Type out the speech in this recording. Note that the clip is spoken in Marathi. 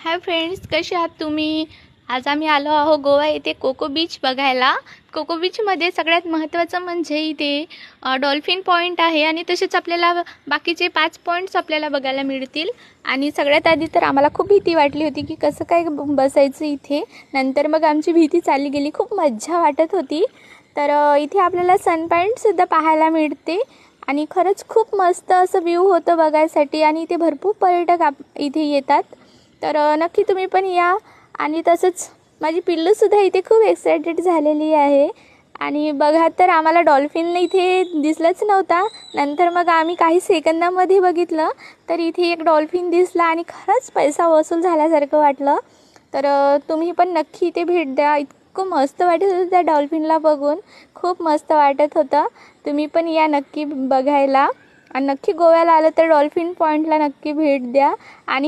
हाय फ्रेंड्स, कसे आहात तुम्ही? आज आम्ही आलो आहो गोवा येथे कोको बीच बघायला. कोको बीचमध्ये सगळ्यात महत्त्वाचं म्हणजे इथे डॉल्फिन पॉईंट आहे आणि तसेच आपल्याला बाकीचे 5 पॉईंट्स आपल्याला बघायला मिळतील. आणि सगळ्यात आधी तर आम्हाला खूप भीती वाटली होती की कसं काय बसायचं इथे. नंतर मग आमची भीती चालली गेली. खूप मज्जा वाटत होती. तर इथे आपल्याला सन पॉईंटसुद्धा पाहायला मिळते आणि खरंच खूप मस्त असं व्ह्यू होतं बघायसाठी आणि इथे भरपूर पर्यटक इथे येतात. तर नक्की तुम्ही पण या. आणि तसंच माझी पिल्लूसुद्धा इथे खूप एक्सायटेड झालेली आहे. आणि बघा तर आम्हाला डॉल्फिन इथे दिसलंच नव्हता. नंतर मग आम्ही काही सेकंदामध्ये बघितलं तर इथे एक डॉल्फिन दिसला आणि खरंच पैसा वसूल झाल्यासारखं वाटलं. तर तुम्ही पण नक्की इथे भेट द्या. इतकं मस्त वाटत होतं त्या डॉल्फिनला बघून. खूप मस्त वाटत होतं. तुम्ही पण या नक्की बघायला आणि नक्की गोव्याला आलं तर डॉल्फिन पॉईंटला नक्की भेट द्या. आणि